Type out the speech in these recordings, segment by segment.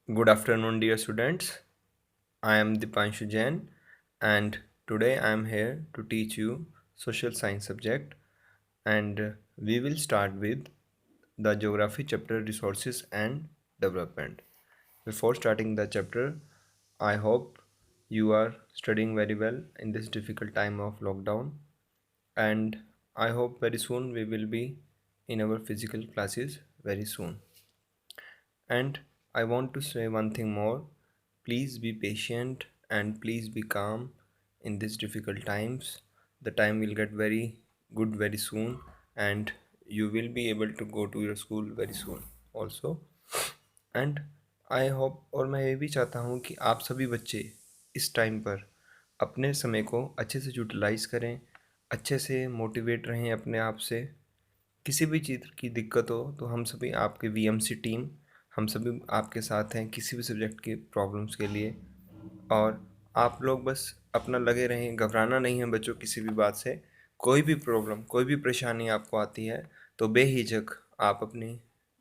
Good afternoon, dear students. I am Dipanshu Jain, and today I am here to teach you social science subject, and we will start with the geography chapter resources and development. Before starting the chapter, I hope you are studying very well in this difficult time of lockdown, and I hope very soon we will be in our physical classes very soon. And I want to say one thing more. Please be patient and please be calm in these difficult times. The time will get very good very soon, and you will be able to go to your school very soon also. And I hope और मैं ये भी चाहता हूँ कि आप सभी बच्चे इस टाइम पर अपने समय को अच्छे से यूटिलाइज़ करें, अच्छे से मोटिवेट रहें अपने आप से। किसी भी चीज़ की दिक्कत हो तो हम सभी आपके वीएमसी टीम, हम सभी आपके साथ हैं किसी भी सब्जेक्ट की प्रॉब्लम्स के लिए। और आप लोग बस अपना लगे रहें, घबराना नहीं है बच्चों किसी भी बात से। कोई भी प्रॉब्लम, कोई भी परेशानी आपको आती है तो बेहिचक आप अपनी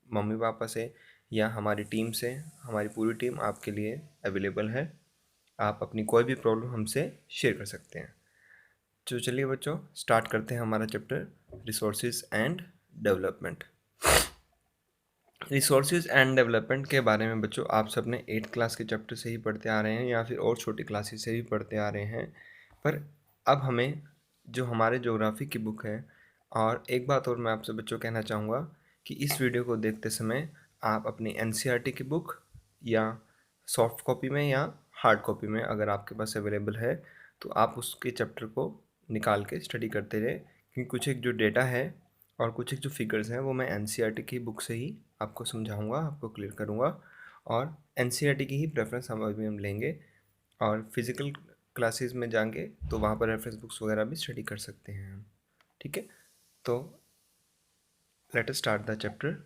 मम्मी पापा से या हमारी टीम से, हमारी पूरी टीम आपके लिए अवेलेबल है। आप अपनी कोई भी प्रॉब्लम हमसे शेयर कर सकते हैं। तो चलिए बच्चों, स्टार्ट करते हैं हमारा chapter resources and development. Resources and development के बारे में बच्चों आप सब ने 8th क्लास के चैप्टर से ही पढ़ते आ रहे हैं या फिर और छोटी क्लासेस से भी पढ़ते आ रहे हैं। पर अब हमें जो हमारे ज्योग्राफी की बुक है, और एक बात और मैं आपसे बच्चों कहना चाहूँगा कि इस वीडियो को देखते समय आप अपनी एनसीईआरटी की बुक या सॉफ्ट कॉपी में या हार्ड कॉपी में अगर आपके पास अवेलेबल है तो आप उसके चैप्टर को निकाल के स्टडी करते रहे, क्योंकि कुछ एक जो डेटा है और कुछ एक जो फिगर्स हैं वो मैं एनसीईआरटी की बुक से ही आपको समझाऊंगा, आपको क्लियर करूंगा। और एनसीईआरटी की ही प्रेफरेंस हम अभी हम लेंगे, और फिज़िकल क्लासेस में जाएंगे तो वहाँ पर रेफरेंस बुक्स वगैरह भी स्टडी कर सकते हैं हम। ठीक है, तो let us start the chapter.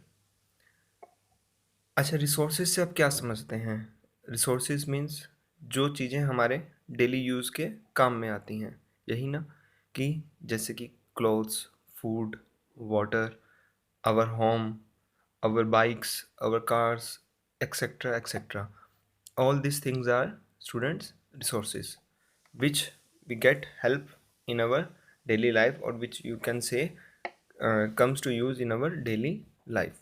अच्छा, रिसोर्सेज से आप क्या समझते हैं? रिसोर्सेज मीन्स जो चीज़ें हमारे डेली यूज़ के काम में आती हैं, यही ना? कि जैसे कि clothes, food, water, our home, our bikes, our cars, etc. etc. All these things are students' resources, which we get help in our daily life, or which you can say comes to use in our daily life.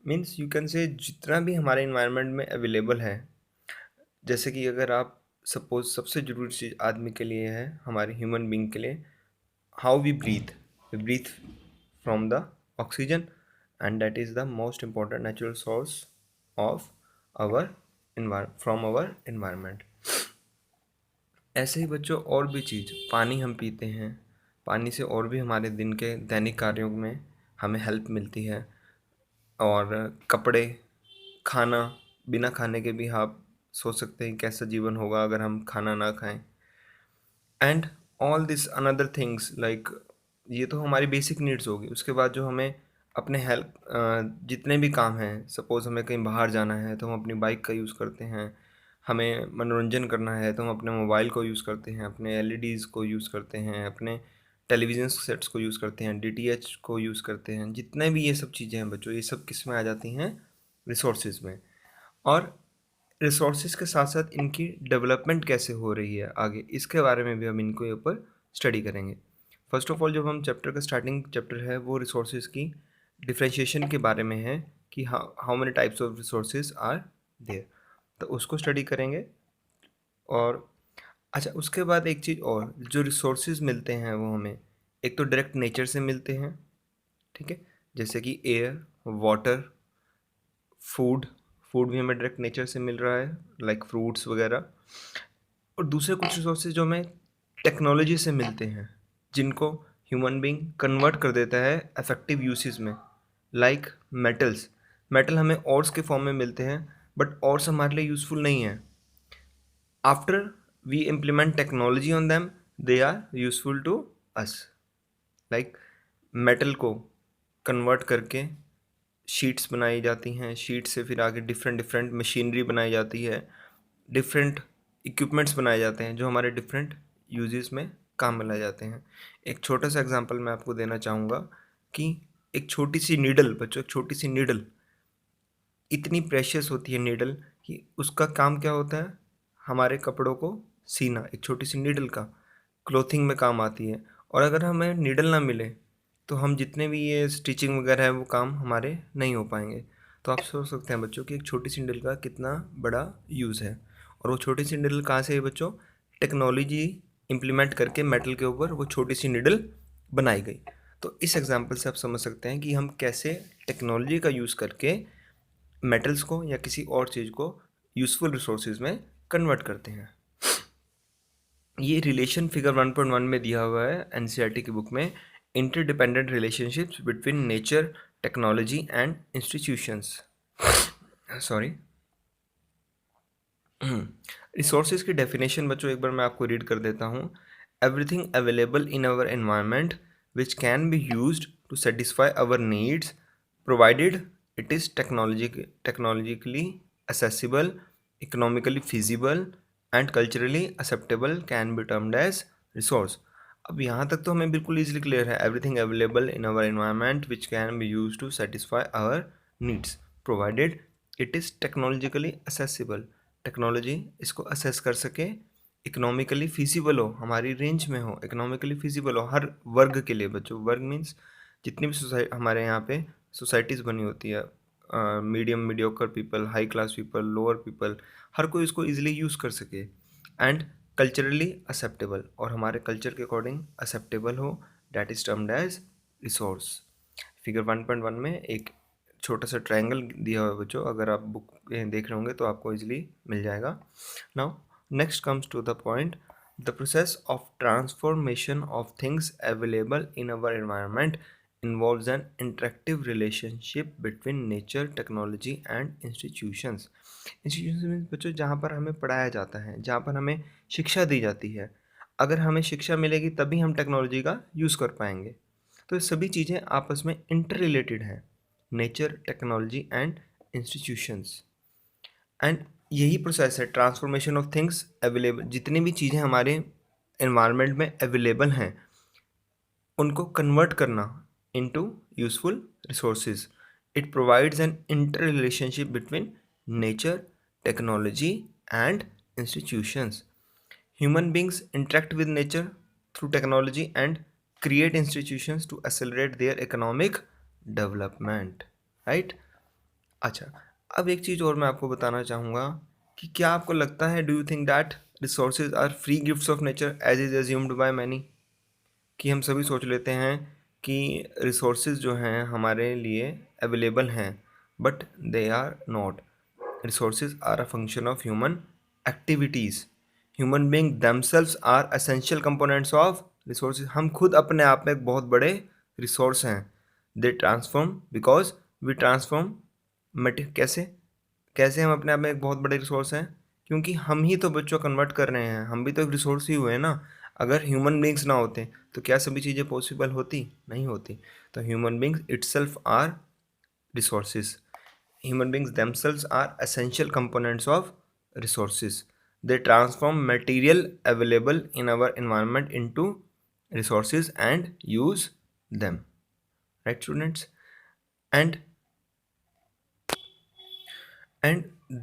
Means you can से जितना भी हमारे environment में available है, जैसे कि अगर आप सपोज सबसे ज़रूरी चीज़ आदमी के लिए है, हमारे ह्यूमन बींग के लिए, how we breathe from the oxygen, and that is the most important natural source of our from our environment. ऐसे ही बच्चों और भी चीज़, पानी हम पीते हैं, पानी से और भी हमारे दिन के दैनिक कार्यों में हमें हेल्प मिलती है। और कपड़े, खाना, बिना खाने के भी आप सोच सकते हैं कैसा जीवन होगा अगर हम खाना ना खाएं। And all this another things like, ये तो हमारी बेसिक नीड्स होगी। उसके बाद जो हमें अपने हेल्प जितने भी काम हैं, सपोज़ हमें कहीं बाहर जाना है तो हम अपनी बाइक का यूज़ करते हैं, हमें मनोरंजन करना है तो हम अपने मोबाइल को यूज़ करते हैं, अपने एलईडीज़ को यूज़ करते हैं, अपने टेलीविज़न सेट्स को यूज़ करते हैं, डीटीएच को यूज़ करते हैं। जितने भी ये सब चीज़ें हैं बच्चों, ये सब किस में आ जाती हैं? रिसोर्सेज में। और रिसोर्सेज के साथ साथ इनकी डेवलपमेंट कैसे हो रही है आगे, इसके बारे में भी हम इनके ऊपर स्टडी करेंगे। फर्स्ट ऑफ ऑल, जब हम चैप्टर का स्टार्टिंग चैप्टर है वो रिसोर्सेज की डिफ्रेंशिएशन के बारे में है कि how many types of resources are there, तो उसको स्टडी करेंगे। और अच्छा, उसके बाद एक चीज़ और, जो रिसोर्सेज मिलते हैं वो हमें एक तो डायरेक्ट नेचर से मिलते हैं, ठीक है, जैसे कि एयर, वाटर, फूड। फूड भी हमें डायरेक्ट नेचर से मिल रहा है, लाइक फ्रूट्स वगैरह। और दूसरे कुछ रिसोर्सेज जो हमें टेक्नोलॉजी से मिलते हैं, जिनको ह्यूमन बींग कन्वर्ट कर देता है इफेक्टिव यूसेज में, लाइक मेटल्स। मेटल हमें ऑर्स के फॉर्म में मिलते हैं, बट ऑर्स हमारे लिए यूज़फुल नहीं है। After we implement technology on them, they are useful to us. Like metal को कन्वर्ट करके शीट्स बनाई जाती हैं, शीट से फिर आगे डिफरेंट डिफरेंट मशीनरी बनाई जाती है, डिफरेंट इक्विपमेंट्स बनाए जाते हैं जो हमारे डिफरेंट यूजेस में काम में लाए जाते हैं। एक छोटा सा एग्जांपल मैं आपको देना चाहूँगा कि एक छोटी सी नीडल बच्चों, एक छोटी सी नीडल इतनी प्रेशियस होती है नीडल कि उसका काम क्या होता है, हमारे कपड़ों को सीना, एक छोटी सी नीडल का क्लोथिंग में काम आती है। और अगर हमें नीडल ना मिले तो हम जितने भी ये स्टिचिंग वगैरह है वो काम हमारे नहीं हो पाएंगे। तो आप सोच सकते हैं बच्चों कि एक छोटी सी नीडल का कितना बड़ा यूज़ है। और वो छोटी सी नीडल कहाँ से है बच्चों, टेक्नोलॉजी इम्प्लीमेंट करके मेटल के ऊपर वो छोटी सी नीडल बनाई गई। तो इस एग्जांपल से आप समझ सकते हैं कि हम कैसे टेक्नोलॉजी का यूज़ करके मेटल्स को या किसी और चीज़ को यूज़फुल रिसोर्सेज में कन्वर्ट करते हैं। ये रिलेशन फिगर 1.1 में दिया हुआ है एनसीईआरटी की बुक में, interdependent relationships between nature, technology and institutions. Sorry. Resources की डेफिनेशन बच्चों एक बार मैं आपको रीड कर देता हूँ। Everything available in our environment which can be used to satisfy our needs provided it is technologically accessible, economically feasible and culturally acceptable can be termed as resource। अब यहाँ तक तो हमें बिल्कुल ईजिली क्लियर है, everything available in our environment which can be use to satisfy our needs provided it is technologically accessible, technology इसको access कर सके, इकोनॉमिकली फिजिबल हो, हमारी रेंज में हो, इकोनॉमिकली फिजिबल हो हर वर्ग के लिए। बच्चों वर्ग मीन्स जितनी भी सोसाइटी हमारे यहाँ पे सोसाइटीज़ बनी होती है, medium mediocre people, high class people, lower people, हर कोई इसको इजीली यूज़ कर सके। एंड कल्चरली एक्सेप्टेबल, और हमारे कल्चर के अकॉर्डिंग एक्सेप्टेबल हो, that is termed as resource. Figure 1.1 में एक छोटा सा ट्रायंगल दिया हुआ है बच्चों, अगर आप बुक देख रहे होंगे तो आपको इजीली मिल जाएगा। Now next comes to the point, the process of transformation of things available in our environment involves an interactive relationship between nature, technology and institutions। institutions means बच्चों जहाँ पर हमें पढ़ाया जाता है, जहाँ पर हमें शिक्षा दी जाती है। अगर हमें शिक्षा मिलेगी तभी हम टेक्नोलॉजी का यूज़ कर पाएंगे। तो ये सभी चीज़ें आपस में इंटर रिलेटेड हैं, nature, technology and institutions. And यही प्रोसेस है ट्रांसफॉर्मेशन ऑफ थिंग्स अवेलेबल, जितनी भी चीज़ें हमारे एनवायरनमेंट में अवेलेबल हैं उनको कन्वर्ट करना into useful resources। It provides an interrelationship between nature, technology and institutions। Human beings interact with nature through technology and create institutions to accelerate their economic development, right? अच्छा, अब एक चीज़ और मैं आपको बताना चाहूँगा कि क्या आपको लगता है, do you think that resources are free gifts of nature as is assumed by many? कि हम सभी सोच लेते हैं कि रिसोर्सेज जो हैं हमारे लिए अवेलेबल हैं, but they are not. Resources are a function of human activities. Human being themselves are essential components of resources. हम खुद अपने आप में एक बहुत बड़े रिसोर्स हैं। They transform because we transform कैसे कैसे हम अपने आप में एक बहुत बड़े रिसोर्स हैं, क्योंकि हम ही तो बच्चों कन्वर्ट कर रहे हैं, हम भी तो एक रिसोर्स ही हुए ना। अगर ह्यूमन बींग्स ना होते तो क्या सभी चीज़ें पॉसिबल होती? नहीं होती। तो human beings itself are resources. Human beings themselves are essential components of resources। They transform material available in our environment into resources and use them, right students? And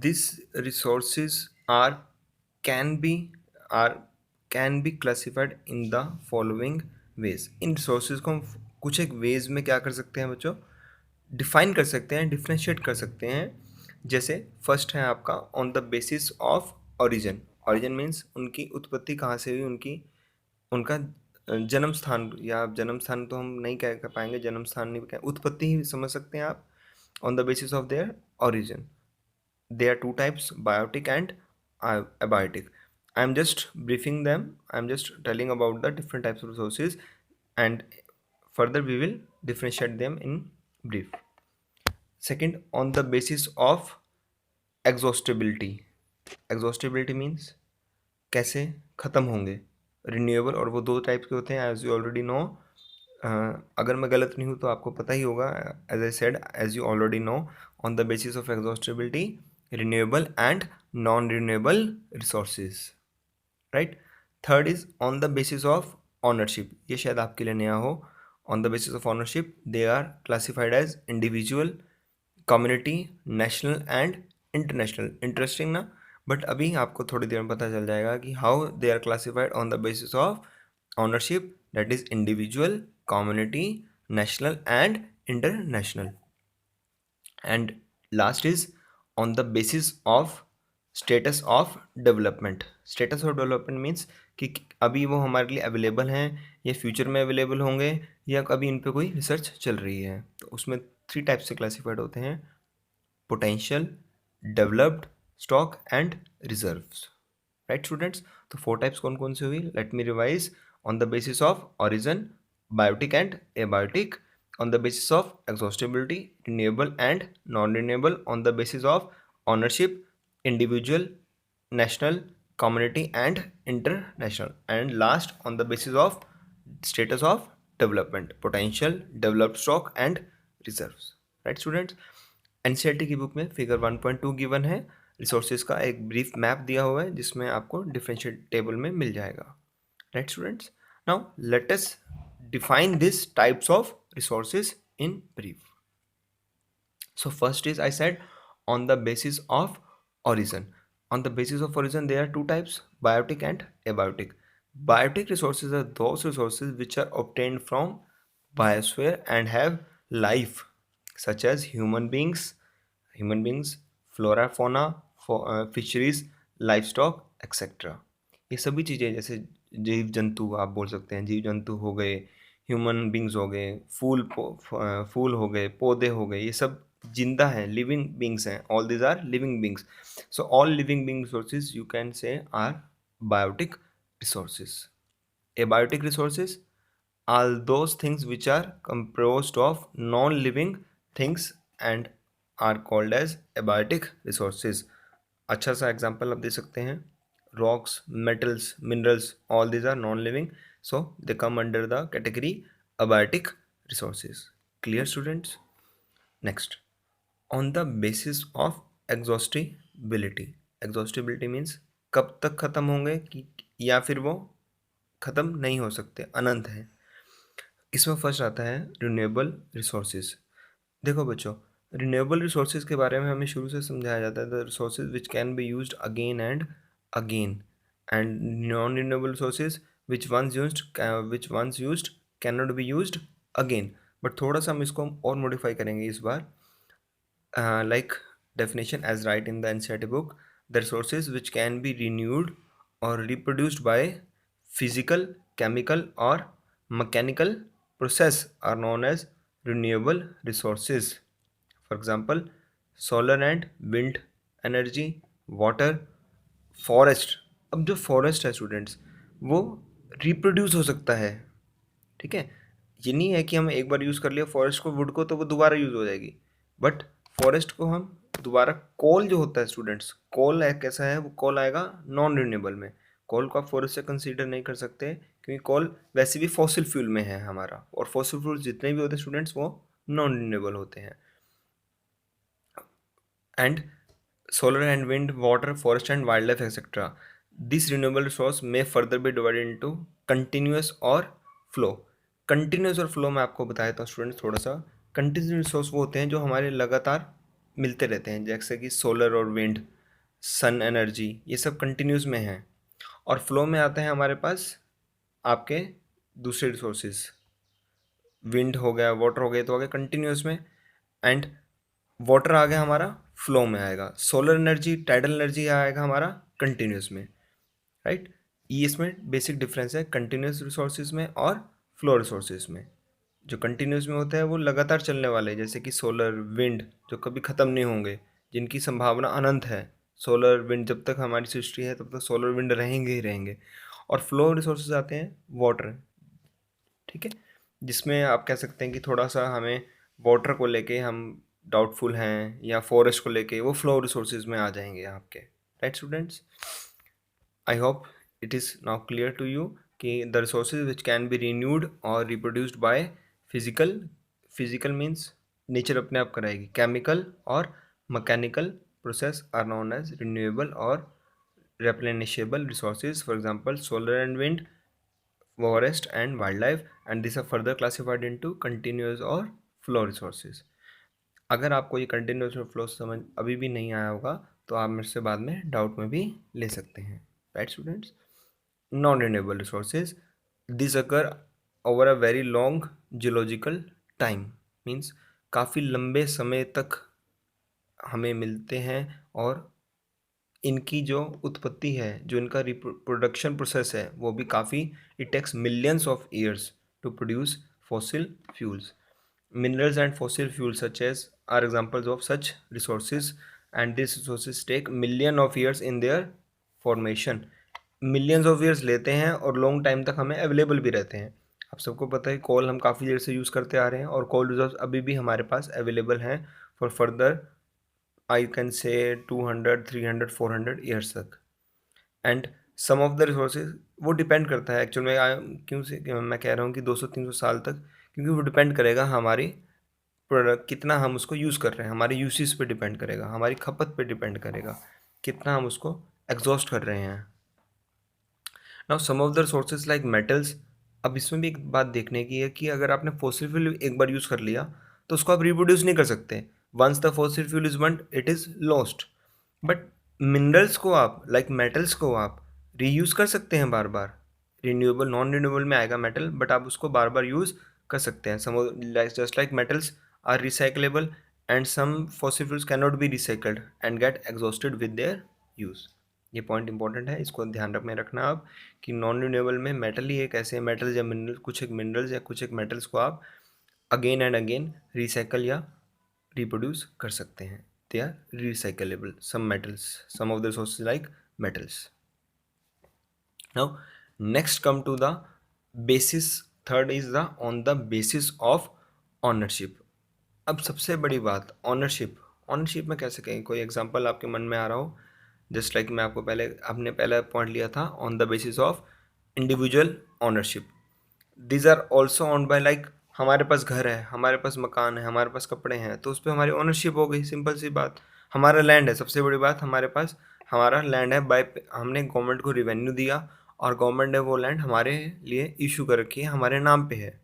these resources can be are can be classified in the following ways। In resources को हम कुछ एक ways में क्या कर सकते हैं बच्चों, डिफाइन कर सकते हैं, डिफ्रेंशिएट कर सकते हैं। जैसे फर्स्ट है आपका on the basis of origin. Origin means उनकी उत्पत्ति कहाँ से हुई, उनकी उनका जन्म स्थान, या जन्म स्थान तो हम नहीं कह पाएंगे, जन्म स्थान नहीं कह, उत्पत्ति ही समझ सकते हैं आप। On the basis of their origin. There are two types, biotic and abiotic। I am just briefing them, I am just telling about the different types of resources, and further we will differentiate them in brief। Second, on the basis of exhaustibility। exhaustibility means कैसे ख़त्म होंगे। Renewable, और वो दो types के होते हैं as you already no. अगर मैं गलत नहीं हूँ तो आपको पता ही होगा, as I said as you already know, on the basis of exhaustibility, renewable and non-renewable resources, right? Third is on the basis of ownership। ये शायद आपके लिए नया हो। on the basis of ownership they are classified as individual, community, national and international. Interesting ना, but अभी आपको थोड़ी देर में पता चल जाएगा कि how they are classified on the basis of ownership, that is individual, community, national and international. And last is on the basis of status of development. Status of development means कि अभी वो हमारे लिए अवेलेबल हैं या future में available होंगे या अभी इन पे कोई रिसर्च चल रही है। तो उसमें 3 टाइप से क्लासिफाइड होते हैं: potential, developed, stock and reserves. Right students? तो 4 टाइप्स कौन कौन से हुई? Let me revise. On the basis of origin, biotic and abiotic. On the basis of exhaustibility, renewable and non-renewable. On the basis of ownership, individual, national, community and international. And last, on the basis of status of development, potential, developed stock and reserves. Right students? NCERT की book में figure 1.2 given है। Resources का एक brief map दिया हुआ है जिसमें आपको डिफरेंशियल टेबल में मिल जाएगा। Right students? Now let us define these types of resources in brief. So first is, I said, on the basis of origin. On the basis of origin there are 2 types: biotic and abiotic. Biotic resources are those resources which are obtained from biosphere and have life, such as human beings, flora, fauna, fisheries, livestock, etc. ये सभी चीज़ें जैसे जीव जंतु, आप बोल सकते हैं जीव जंतु हो गए, ह्यूमन बींग्स हो गए, फूल हो गए, पौधे हो गए, ये सब जिंदा हैं, लिविंग बींग्स हैं। All these are living beings. So all living being resources you can say are biotic resources. Abiotic resources are those things which are composed of non-living things and are called as abiotic resources. अच्छा सा example आप दे सकते हैं: rocks, metals, minerals, all these are non-living, so they come under the category abiotic resources. Clear students? Next, on the basis of exhaustibility. Exhaustibility means कब तक खत्म होंगे कि या फिर वो खत्म नहीं हो सकते, अनंत है। इसमें फर्स्ट आता है रिन्यूएबल रिसोर्सेज। देखो बच्चों, रिन्यूएबल रिसोर्सेज के बारे में हमें शुरू से समझाया जाता है the resources which can be used again and again, and non renewable resources which once used can not be used again. But थोड़ा सा हम इसको और मॉडिफाई करेंगे इस बार। Like definition as right in the NCERT book, the resources which can be renewed or reproduced by physical, chemical or mechanical process are known as renewable resources. For example, solar and wind energy, water, forest. अब जो forest है students, वो reproduce हो सकता है। ठीक है, ये नहीं है कि हम एक बार यूज़ कर लिया फॉरेस्ट को, वुड को, तो वो दोबारा यूज़ हो जाएगी। बट फॉरेस्ट को हम दोबारा, कोल जो होता है स्टूडेंट्स, कोल एक कैसा है, वो कोल आएगा नॉन रिन्यूएबल में। कोल को आप फॉरेस्ट से कंसीडर नहीं कर सकते क्योंकि कोल वैसे भी फॉसिल फ्यूल में है हमारा, और फॉसिल फ्यूल जितने भी होते हैं स्टूडेंट्स वो नॉन रिन्यूएबल होते हैं। And solar and wind, water, forest and wildlife, etc. This renewable resource may further be divided into continuous और flow. Continuous और flow मैं आपको बताया था स्टूडेंट्स थोड़ा सा। Continuous रिसोर्स वो होते हैं जो हमारे लगातार मिलते रहते हैं, जैसे कि सोलर और विंड, सन एनर्जी, ये सब कंटिन्यूस में हैं। और फ्लो में आते हैं हमारे पास आपके दूसरे रिसोर्सेज, विंड हो गया, वाटर हो गया, तो आ गया कंटिन्यूस में, एंड वाटर आ गया हमारा फ्लो में आएगा। सोलर एनर्जी, टाइडल एनर्जी आएगा हमारा कंटिन्यूस में। राइट, ये इसमें बेसिक डिफरेंस है कंटिन्यूस रिसोर्सेज में और फ्लो रिसोर्सेज में। जो कंटिन्यूस में होता है वो लगातार चलने वाले, जैसे कि सोलर, विंड, जो कभी ख़त्म नहीं होंगे, जिनकी संभावना अनंत है। सोलर विंड, जब तक हमारी सृष्टि है तब तक सोलर विंड रहेंगे ही रहेंगे। और फ्लो रिसोर्सेज आते हैं वाटर। ठीक है, जिसमें आप कह सकते हैं कि थोड़ा सा हमें वाटर को लेके हम डाउटफुल हैं, या फॉरेस्ट को लेके, वो फ्लो रिसोर्सेज में आ जाएंगे आपके। Right students, I hope it is now clear to you कि the resources which can be renewed और reproduced by physical means nature अपने आप कराएगी, केमिकल और mechanical process are known as renewable और replenishable resources. For example, solar and wind, forest and wildlife, and these are further classified into continuous or flow resources. अगर आपको ये continuous flow समझ अभी भी नहीं आया होगा तो आप मेरे से बाद में डाउट में भी ले सकते हैं, right students. Non renewable resources, this occur over a very long geological time, means काफ़ी लंबे समय तक हमें मिलते हैं, और इनकी जो उत्पत्ति है, जो इनका रिप्रोडक्शन प्रोसेस है, वो भी काफ़ी, it takes millions of years to produce fossil fuels. Minerals and fossil fuels such as are examples of such resources, and these resources take million of years in their formation. Millions of years लेते हैं और long time तक हमें available भी रहते हैं। आप सबको पता है कोल हम काफ़ी देर से यूज़ करते आ रहे हैं, और कोल रिजर्व्स अभी भी हमारे पास अवेलेबल हैं for further I can say 200 300 400 years तक। And some of the resources, वो डिपेंड करता है एक्चुअल में, क्यों मैं कह रहा हूँ कि 200-300 साल तक, क्योंकि वो डिपेंड करेगा हमारी प्रोडक्ट कितना हम उसको यूज़ कर रहे हैं, हमारे यूसेज पे डिपेंड करेगा, हमारी खपत पे डिपेंड करेगा, कितना हम उसको एग्जॉस्ट कर रहे हैं। Now some of the resources like metals, अब इसमें भी एक बात देखने की है कि अगर आपने फॉसिल फ्यूल एक बार यूज़ कर लिया तो उसको आप रिप्रोड्यूस नहीं कर सकते। Once the fossil fuel is burned it is lost. But minerals को आप, लाइक मेटल्स को आप रीयूज़ कर सकते हैं बार बार। रिन्यूएबल नॉन रिन्यूएबल में आएगा मेटल, बट आप उसको बार बार यूज़ कर सकते हैं। Some just like metals are recyclable, and some fossil fuels can not be recycled and get exhausted with their use. ये पॉइंट इंपॉर्टेंट है, इसको ध्यान में रखना आप कि नॉन रिन्यूएबल में मेटल ही एक ऐसे मेटल्स या मिनरल, कुछ एक मिनरल्स या कुछ एक मेटल्स को आप अगेन एंड अगेन रिसाइकल या रिप्रोड्यूस कर सकते हैं। They are recyclable, some metals, some of the resources like metals. Now next come to the basis, third is the on the basis of ownership. अब सबसे बड़ी बात ऑनरशिप, ऑनरशिप में कैसे कहें, कोई एग्जांपल आपके मन में आ रहा हो। जस्ट लाइक मैं आपको पहले, आपने पहला पॉइंट लिया था on the basis of individual ownership. These are also owned by, like हमारे पास घर है, हमारे पास मकान है, हमारे पास कपड़े हैं, तो उस पर हमारी ऑनरशिप हो गई, सिंपल सी बात। हमारा लैंड है, सबसे बड़ी बात हमारे पास हमारा लैंड है, बाय हमने गवर्नमेंट को रिवेन्यू दिया और गवर्नमेंट ने वो लैंड हमारे लिए इशू कर रखी है, हमारे नाम पे है।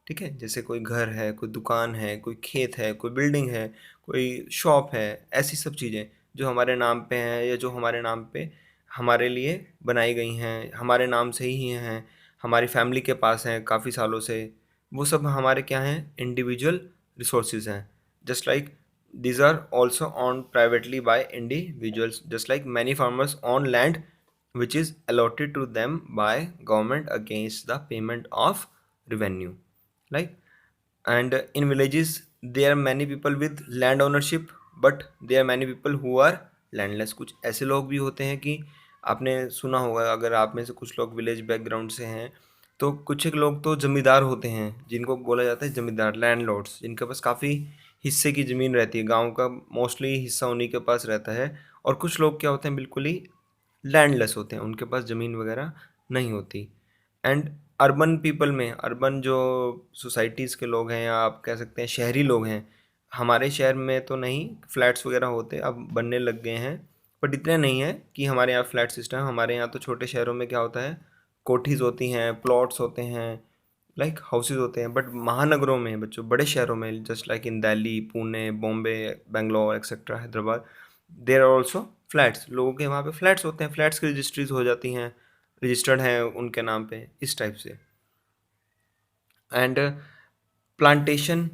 ठीक है, जैसे कोई घर है, कोई दुकान है, कोई खेत है, कोई बिल्डिंग है, कोई शॉप है, ऐसी सब चीज़ें जो हमारे नाम पे हैं या जो हमारे नाम पे हमारे लिए बनाई गई हैं, हमारे नाम से ही हैं, हमारी फैमिली के पास हैं काफ़ी सालों से, वो सब हमारे क्या हैं, इंडिविजुअल रिसोर्सेज हैं। Just like these are also owned privately by individuals, just like many farmers own land which is allotted to them by government against the payment of revenue, like, and in villages there are many people with land ownership, but there are many people who are landless. कुछ ऐसे लोग भी होते हैं कि आपने सुना होगा, अगर आप में से कुछ लोग विलेज बैकग्राउंड से हैं, तो कुछ एक लोग तो जमींदार होते हैं, जिनको बोला जाता है जमींदार, लैंडलॉर्ड्स, जिनके पास काफ़ी हिस्से की ज़मीन रहती है, गांव का मोस्टली हिस्सा उन्हीं के पास रहता है। और कुछ लोग क्या होते हैं, बिल्कुल ही लैंडलेस होते हैं, उनके पास ज़मीन वगैरह नहीं होती। एंड अर्बन पीपल में, अर्बन जो सोसाइटीज़ के लोग हैं, या आप कह सकते हैं शहरी लोग हैं, हमारे शहर में तो नहीं फ्लैट्स वगैरह होते, अब बनने लग गए हैं, बट इतने नहीं है कि हमारे यहाँ फ्लैट सिस्टम। हमारे यहाँ तो छोटे शहरों में क्या होता है, कोठीज़ होती हैं, प्लॉट्स होते हैं, लाइक हाउसेज होते हैं। बट महानगरों में बच्चों, बड़े शहरों में, just like in Delhi, Pune, Bombay, Bangalore etcetera, Hyderabad, there are also flats. लोगों के वहाँ पे फ्लैट्स होते हैं, फ्लैट्स की रजिस्ट्रीज हो जाती हैं, रजिस्टर्ड हैं उनके नाम पे, इस टाइप से। And plantation,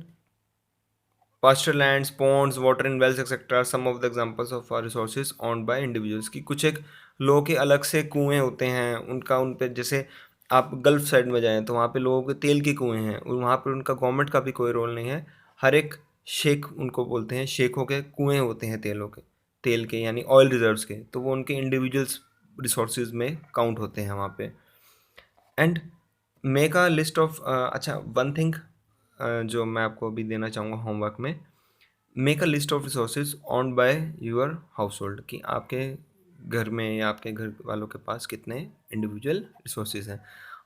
pasture lands, ponds, water in wells etc. are some of the examples of resources owned by individuals। की कुछ एक लोगों के अलग से कुएं होते हैं, उनका उन पे, जैसे आप गल्फ साइड में जाएं तो वहाँ पे लोगों के तेल के कुएं हैं, और वहाँ पर उनका गवर्नमेंट का भी कोई रोल नहीं है। हर एक शेख, उनको बोलते हैं शेखों के कुएं होते हैं तेलों के, तेल के यानी ऑयल रिजर्व्स के, तो वो उनके इंडिविजुअल्स रिसोर्सेज में काउंट होते हैं वहाँ पे। And make a list of, अच्छा वन थिंग जो मैं आपको अभी देना चाहूँगा होमवर्क में, make a list of resources on by your house hold, कि आपके घर में या आपके घर वालों के पास कितने इंडिविजुअल रिसोर्सेज हैं।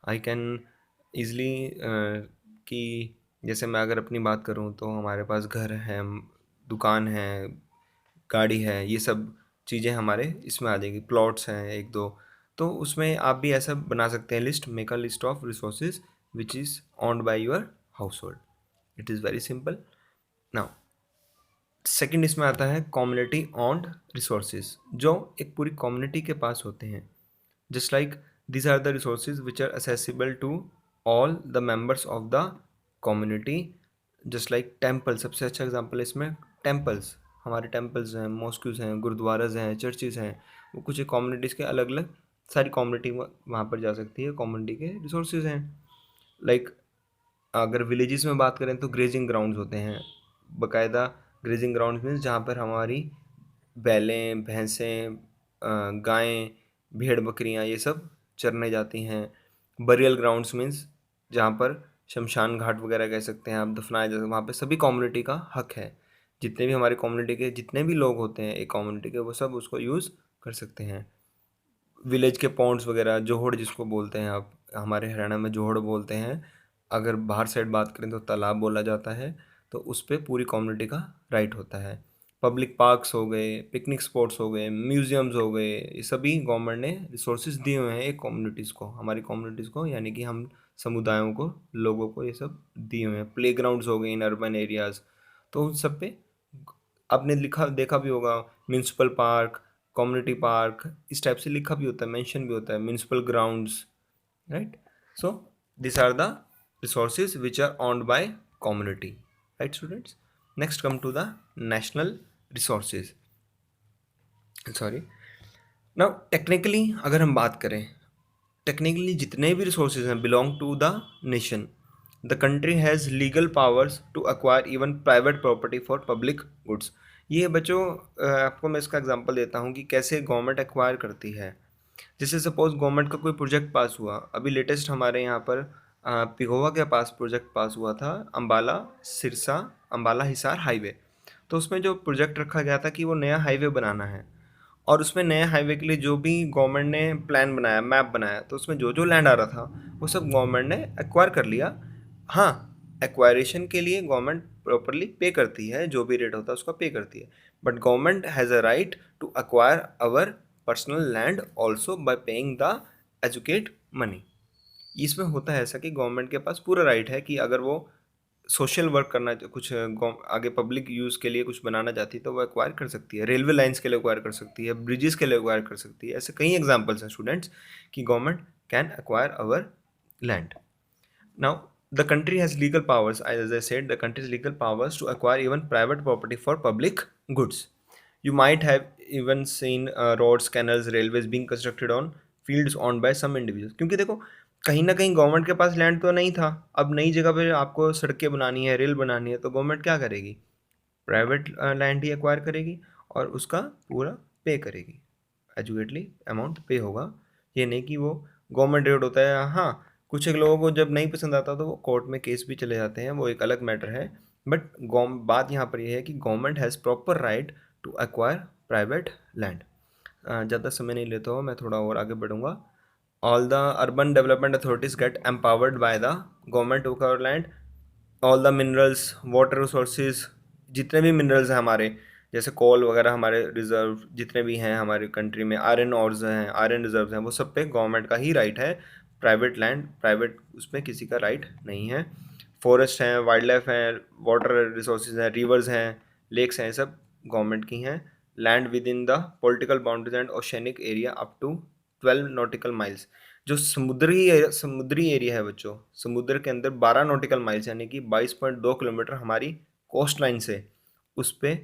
आई कैन ईज़िली, कि जैसे मैं अगर अपनी बात करूँ तो हमारे पास घर है, दुकान है, गाड़ी है, ये सब चीज़ें हमारे इसमें आ जाएगी, प्लॉट्स हैं एक दो, तो उसमें आप भी ऐसा बना सकते हैं list, make a list of resources which is owned by your house hold. It is very simple. Now second इसमें आता है कम्युनिटी ऑन्ड रिसोर्सेज, जो एक पूरी कम्युनिटी के पास होते हैं। Just like these are the resources which are accessible to all the members of the community. Just like temple, सबसे अच्छा एग्जांपल है इसमें टेम्पल्स। हमारे टेम्पल्स हैं, मॉस्क्यूज हैं, गुरुद्वाराज हैं, चर्चेज हैं, वो कुछ कम्युनिटीज़ के अलग अलग, सारी कम्युनिटी वहाँ पर जा सकती है, कम्युनिटी के रिसोर्सेज हैं। लाइक अगर विलेजेस में बात करें तो ग्रेजिंग ग्राउंड्स होते हैं, बाकायदा ग्रेजिंग ग्राउंड्स मीन्स जहाँ पर हमारी बैलें, भैंसें, गायें, भेड़ बकरियाँ ये सब चरने जाती हैं। बरियल ग्राउंड्स मीन्स जहाँ पर शमशान घाट वगैरह कह सकते हैं आप, दफनाए जाते हैं, वहाँ पे सभी कम्युनिटी का हक है। जितने भी हमारी कम्युनिटी के जितने भी लोग होते हैं एक कम्युनिटी के, वो सब उसको यूज़ कर सकते हैं। विलेज के पॉन्ड्स वगैरह, जोहड़ जिसको बोलते हैं आप, हमारे हरियाणा में जोहड़ बोलते हैं। अगर बाहर साइड बात करें तो तालाब बोला जाता है। तो उस पर पूरी कम्युनिटी का राइट होता है। पब्लिक पार्क्स हो गए, पिकनिक स्पॉट्स हो गए, म्यूजियम्स हो गए, ये सभी गवर्नमेंट ने रिसोर्सेज दिए हुए हैं एक कम्युनिटीज़ को, हमारी कम्युनिटीज़ को, यानी कि हम समुदायों को, लोगों को ये सब दिए हुए हैं। प्ले ग्राउंड्स हो गए इन अर्बन एरियाज़, तो उन सब पे आपने लिखा देखा भी होगा, म्यूनसिपल पार्क, कम्युनिटी पार्क, इस टाइप से लिखा भी होता है, मेंशन भी होता है, municipal grounds, right. So this are the resources which are owned by community, right students? Next come to the national resources, sorry। now technically अगर हम बात करें, टेक्निकली जितने भी रिसोर्सेज हैं belong to the nation. The country has legal powers to acquire even private property for public goods. ये बच्चों आपको मैं इसका एग्जांपल देता हूँ कि कैसे गवर्नमेंट एक्वायर करती है। जैसे सपोज गवर्नमेंट का कोई प्रोजेक्ट पास हुआ, अभी लेटेस्ट हमारे यहाँ पर पिगोवा के पास प्रोजेक्ट पास हुआ था, अम्बाला सिरसा, अम्बाला हिसार हाईवे। तो उसमें जो प्रोजेक्ट रखा गया था कि वो नया हाईवे बनाना है, और उसमें नए हाईवे के लिए जो भी गवर्नमेंट ने प्लान बनाया, मैप बनाया, तो उसमें जो जो लैंड आ रहा था वो सब गवर्नमेंट ने एक्वायर कर लिया। हाँ, एक्वायरेशन के लिए गवर्नमेंट प्रॉपरली पे करती है, जो भी रेट होता है उसका पे करती है, but government has a right to acquire our personal land also by paying the adequate money. इसमें होता है ऐसा कि गवर्नमेंट के पास पूरा राइट है कि अगर वो सोशल वर्क करना, कुछ आगे पब्लिक यूज़ के लिए कुछ बनाना चाहती है तो वो एक्वायर कर सकती है। रेलवे लाइंस के लिए एक्वायर कर सकती है, ब्रिजेस के लिए एक्वायर कर सकती है। ऐसे कई एग्जांपल्स हैं स्टूडेंट्स कि government can acquire our land. Now the country has legal powers, as I said, the country has legal powers to acquire even private property for public goods. You might have even seen roads, canals, railways being constructed on fields owned by some individuals। क्योंकि देखो कहीं ना कहीं government के पास land तो नहीं था, अब नई जगह पे आपको सड़कें बनानी है, रेल बनानी है, तो गवर्नमेंट क्या करेगी? प्राइवेट लैंड ही एक्वायर करेगी और उसका पूरा पे करेगी, एजुकेटली अमाउंट पे होगा। ये नहीं कि वो गवर्नमेंट रेट होता है। हाँ, कुछ एक लोगों को जब नहीं पसंद आता तो वो कोर्ट में केस भी चले जाते हैं, वो एक अलग मैटर है। बट बात यहाँ पर ये है कि government has proper right to acquire private land. ज़्यादा समय नहीं लेता हूँ, मैं थोड़ा और आगे बढ़ूँगा। All the urban development authorities get empowered by the government to acquire land. All the minerals, water resources, जितने भी मिनरल्स हैं हमारे, जैसे कोल वगैरह, हमारे रिजर्व जितने भी हैं हमारे कंट्री में, आयरन ऑर्स हैं, आयरन रिजर्व हैं, वो सब पे गवर्नमेंट का ही राइट है। प्राइवेट लैंड, प्राइवेट उसमें किसी का राइट नहीं है। फॉरेस्ट हैं, वाइल्ड लाइफ हैं, वाटर रिसोर्सेज हैं, रिवर्स हैं, लेक्स हैं, सब गवर्नमेंट की हैं। Land within the political boundaries and oceanic area up to 12 nautical miles. जो समुद्री एरिया है बच्चों, समुद्र के अंदर 12 नॉटिकल माइल्स यानी कि 22.2 किलोमीटर हमारी कोस्ट लाइन से, उस पे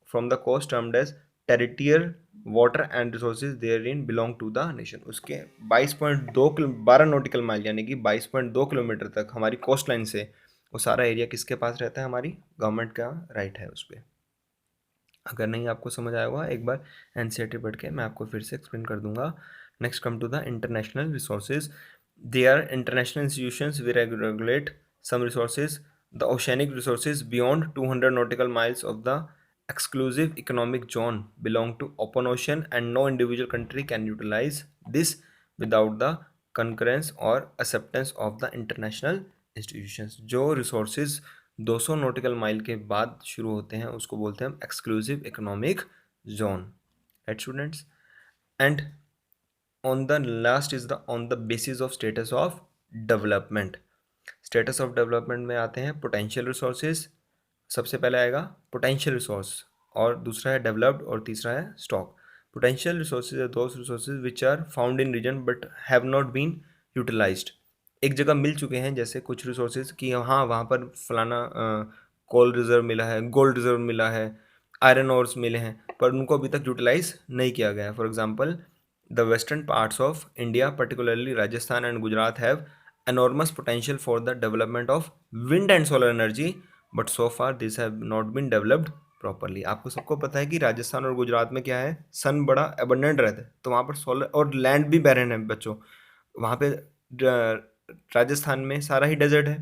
from the coast termed as territorial water and resources therein belong to the nation. उसके 12 नॉटिकल माइल यानी कि 22.2 किलोमीटर तक हमारी कोस्ट लाइन से वो सारा एरिया किसके पास रहता है? हमारी गवर्नमेंट का राइट है उस पर। अगर नहीं आपको समझ आया होगा, एक बार एनसीईआरटी पढ़ के मैं आपको फिर से एक्सप्लेन कर दूंगा। Next come to the international resources. They are international institutions we regulate some resources, the oceanic resources beyond 200 nautical miles of the exclusive economic zone belong to open ocean and no individual country can utilize this without the concurrence or acceptance of the international institutions। जो resources 200 nautical mile के बाद शुरू होते हैं उसको बोलते हैं हम exclusive economic zone, right students. And on the last is the on the basis of status of development. Status of development में आते हैं पोटेंशियल रिसोर्सेज। सबसे पहले आएगा पोटेंशियल रिसोर्स, और दूसरा है डेवलप्ड और तीसरा है stock. Potential resources are those resources which are found in region but have not been utilized. एक जगह मिल चुके हैं जैसे कुछ रिसोर्सेज कि हाँ वहाँ पर फलाना कोल रिजर्व मिला है, गोल्ड रिजर्व मिला है, आयरन ओर्स मिले हैं, पर उनको अभी तक यूटिलाइज नहीं किया गया है। For example the western parts of India particularly Rajasthan and Gujarat have enormous potential for the development of wind and solar energy but so far these have not been developed properly। आपको सबको पता है कि राजस्थान और गुजरात में क्या है, सन बड़ा abundant रहता है, तो वहाँ पर सोलर और लैंड भी बैरन है बच्चों। वहाँ पे राजस्थान में सारा ही डेजर्ट है,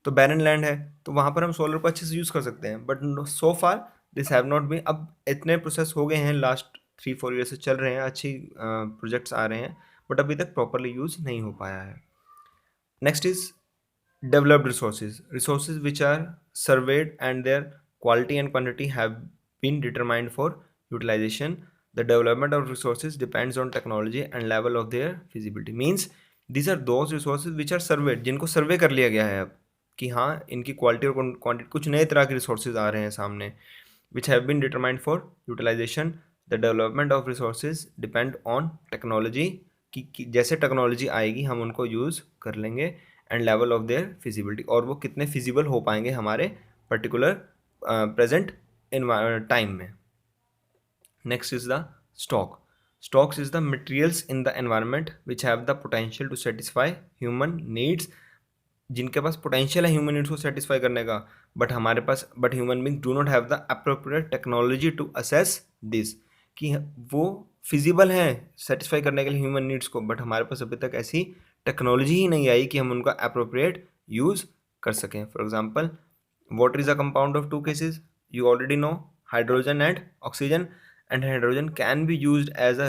तो बैरन लैंड है, तो वहाँ पर हम सोलर को अच्छे से यूज़ कर सकते हैं। But so far this have not been. अब इतने प्रोसेस हो गए हैं, लास्ट 3-4 ईयर से चल रहे हैं, अच्छी प्रोजेक्ट्स आ रहे हैं, बट अभी तक प्रॉपरली यूज़ नहीं हो पाया है। Next is developed resources. Resources which are surveyed and their quality and quantity have been determined for utilization. The development of resources depends on technology and level of their feasibility. Means these are those resources which are surveyed, जिनको सर्वे कर लिया गया है अब कि हाँ इनकी quality और क्वांटिटी, कुछ नए तरह के रिसोर्सेज आ रहे हैं सामने, which have been determined for utilization. The development of resources depend on technology कि जैसे टेक्नोलॉजी आएगी हम उनको यूज़ कर लेंगे, and level of their feasibility, और वो कितने फिजिबल हो पाएंगे हमारे पर्टिकुलर प्रेजेंट टाइम में। Next is the stock. Stocks is the materials in the environment which have the potential to satisfy human needs, जिनके पास पोटेंशियल है ह्यूमन नीड्स को सेटिस्फाई करने का, but human being do not have the appropriate technology to assess this, कि वो feasible हैं satisfy करने के लिए ह्यूमन नीड्स को, बट हमारे पास अभी तक ऐसी टेक्नोलॉजी ही नहीं आई कि हम उनका अप्रोप्रिएट यूज़ कर सकें। For example water is a compound of two gases, you already know, hydrogen and oxygen, and hydrogen can be used as a